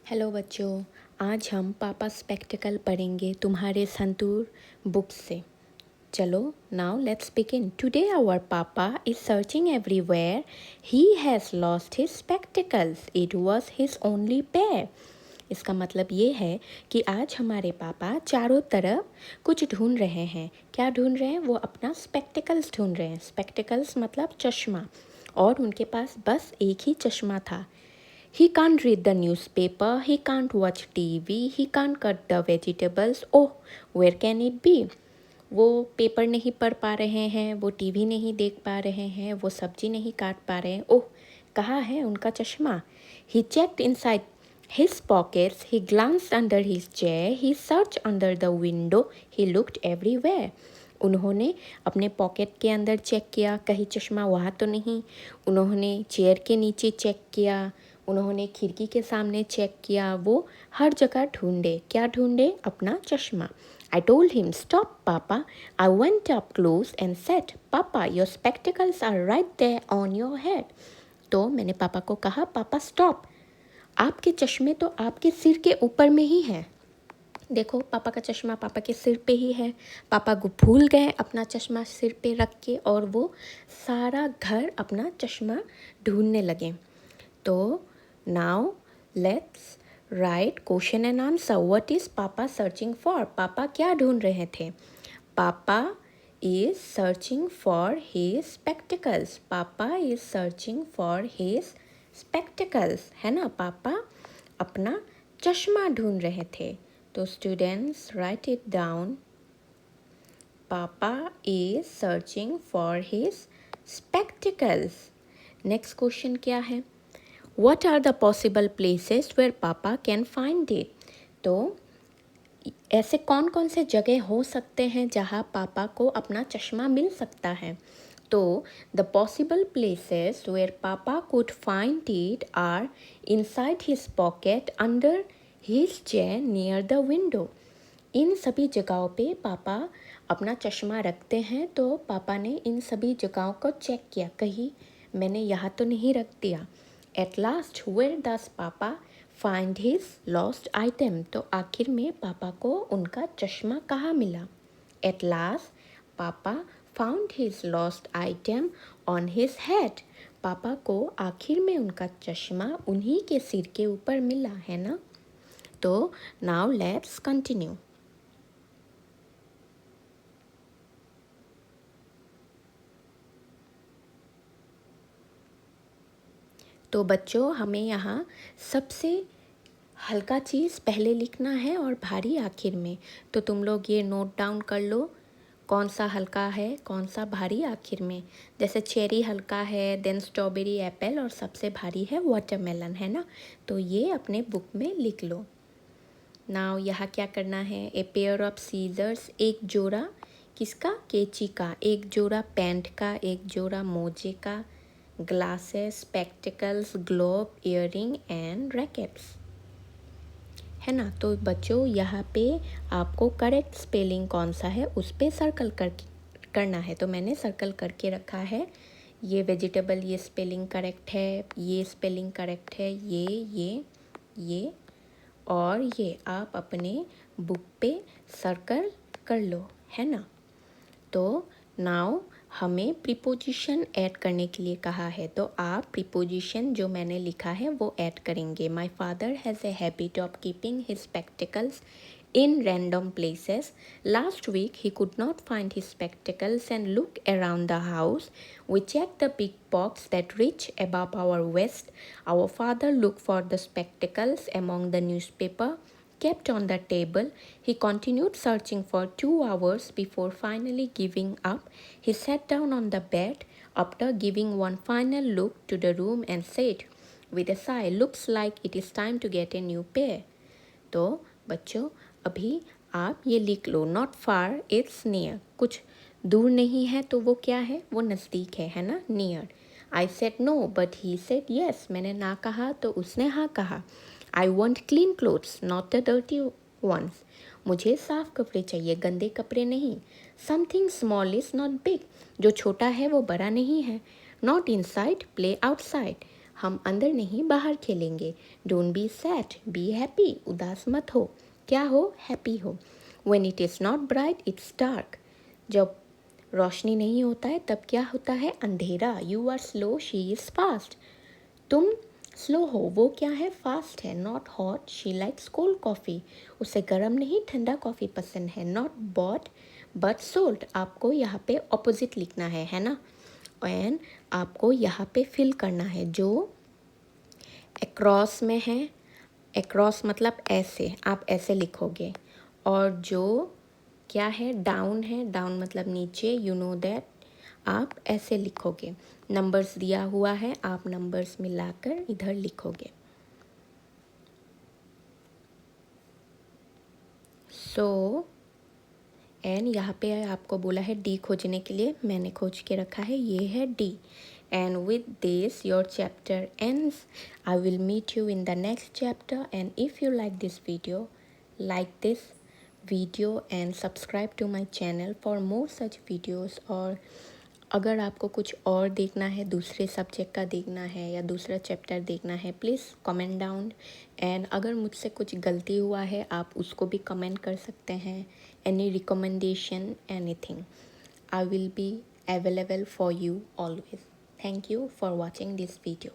Hello बच्चों, आज हम पापा स्पेक्टिकल पढ़ेंगे तुम्हारे संतूर बुक से। चलो now let's begin. Today our papa is searching everywhere. He has lost his spectacles. It was his only pair. इसका मतलब ये है कि आज हमारे पापा चारों तरफ कुछ ढूंढ रहे हैं। क्या ढूंढ रहे हैं? वो अपना स्पेक्टिकल्स ढूंढ रहे हैं। स्पेक्टिकल्स मतलब चश्मा, और उनके पास बस एक ही चश्मा था। He can't read the newspaper, he can't watch TV, he can't cut the vegetables. Oh, where can it be? वो पेपर नहीं पढ़ पा रहे हैं, वो टीवी नहीं देख पा रहे हैं, वो सब्जी नहीं काट पा रहे हैं। ओह, कहाँ है उनका चश्मा? He checked inside his pockets, he glanced under his chair, he searched under the window, he looked everywhere. उन्होंने अपने पॉकेट के अंदर चेक किया, कहीं चश्मा वहाँ तो नहीं। उन्होंने चेयर के नीचे चेक किया, उन्होंने खिड़की के सामने चेक किया। वो हर जगह ढूंढे। क्या ढूंढे? अपना चश्मा। I told him, stop, Papa. I went up close and said, Papa, your spectacles are right there on your head. तो मैंने पापा को कहा, पापा स्टॉप, आपके चश्मे तो आपके सिर के ऊपर में ही है। देखो, पापा का चश्मा पापा के सिर पे ही है। पापा को भूल गए अपना चश्मा सिर पे रख के, और वो सारा घर अपना चश्मा ढूंढने लगे। तो now let's write question and answer. What is papa searching for? पापा क्या ढूंढ रहे थे? Papa is searching for his spectacles. Papa is searching for his spectacles, है ना? पापा अपना चश्मा ढूंढ रहे थे। तो students write it down. Papa is searching for his spectacles. Next question क्या है? What are the possible places where Papa can find it? तो ऐसे कौन कौन से जगह हो सकते हैं जहाँ पापा को अपना चश्मा मिल सकता है? तो the possible places where Papa could find it are inside his pocket, under his chair, near the window. इन सभी जगहों पे पापा अपना चश्मा रखते हैं। तो पापा ने इन सभी जगहों को चेक किया, कहीं मैंने यहाँ तो नहीं रख दिया। At last, where does Papa find his lost item? तो आखिर में पापा को उनका चश्मा कहाँ मिला? At last, Papa found his lost item on his head. पापा को आखिर में उनका चश्मा उन्हीं के सिर के ऊपर मिला, है ना? तो now let's continue. तो बच्चों, हमें यहाँ सबसे हल्का चीज़ पहले लिखना है और भारी आखिर में। तो तुम लोग ये नोट डाउन कर लो, कौन सा हल्का है, कौन सा भारी आखिर में। जैसे चेरी हल्का है, देन स्ट्रॉबेरी, एप्पल, और सबसे भारी है वाटरमेलन, है ना? तो ये अपने बुक में लिख लो। नाउ यहाँ क्या करना है? ए पेयर ऑफ सीजर्स, एक जोड़ा किसका? कैंची का। एक जोड़ा पैंट का, एक जोड़ा मोजे का, glasses, spectacles, globe, earring and rackets, है ना? तो बच्चों, यहाँ पे आपको करेक्ट स्पेलिंग कौन सा है उस पर सर्कल करना है। तो मैंने सर्कल करके रखा है। ये वेजिटेबल, ये स्पेलिंग करेक्ट है, ये स्पेलिंग करेक्ट है, ये और ये आप अपने बुक पे सर्कल कर लो, है ना? तो नाउ हमें प्रीपोजिशन ऐड करने के लिए कहा है। तो आप प्रीपोजिशन जो मैंने लिखा है वो ऐड करेंगे। My father has a habit of keeping his spectacles in random places. Last week he could not find his spectacles and looked around the house. We checked the big box that reached above our waist. Our father looked for the spectacles among the newspaper kept on the table. He continued searching for 2 hours before finally giving up. He sat down on the bed after giving one final look to the room and said with a sigh, looks like it is time to get a new pair. तो बच्चों, अभी आप ये लिख लो, not far it's near. कुछ दूर नहीं है तो वो क्या है? वो नज़दीक है ना? Near. I said no but he said yes. मैंने ना कहा तो उसने हाँ कहा। I want clean clothes not the dirty ones. मुझे साफ कपड़े चाहिए, गंदे कपड़े नहीं। Something small is not big. जो छोटा है वो बड़ा नहीं है। Not inside, play outside. हम अंदर नहीं बाहर खेलेंगे। Don't be sad, be happy, उदास मत हो। क्या हो? हैप्पी हो। When it is not bright it's dark, जब रोशनी नहीं होता है तब क्या होता है? अंधेरा। You are slow, she is fast, तुम स्लो हो, वो क्या है? फास्ट है। Not hot, she likes cold coffee, उसे गर्म नहीं ठंडा कॉफ़ी पसंद है। नॉट बॉट बट सोल्ड, आपको यहाँ पे ऑपोजिट लिखना है ना। एंड आपको यहाँ पे फिल करना है जो अक्रॉस में है। अक्रॉस मतलब ऐसे, आप ऐसे लिखोगे। और जो क्या है? डाउन है, डाउन मतलब नीचे, यू नो दैट, आप ऐसे लिखोगे। नंबर्स दिया हुआ है, आप नंबर्स मिलाकर इधर लिखोगे। सो एंड यहाँ पे आपको बोला है डी खोजने के लिए, मैंने खोज के रखा है, ये है D. And with this your chapter ends. I will meet you in the next chapter. And if you like this video, like this video and subscribe to my channel for more such videos। और अगर आपको कुछ और देखना है, दूसरे subject का देखना है या दूसरा चैप्टर देखना है, प्लीज़ कमेंट डाउन। एंड अगर मुझसे कुछ गलती हुआ है आप उसको भी कमेंट कर सकते हैं। Any recommendation, anything, I will be available for you always. Thank you for watching this video.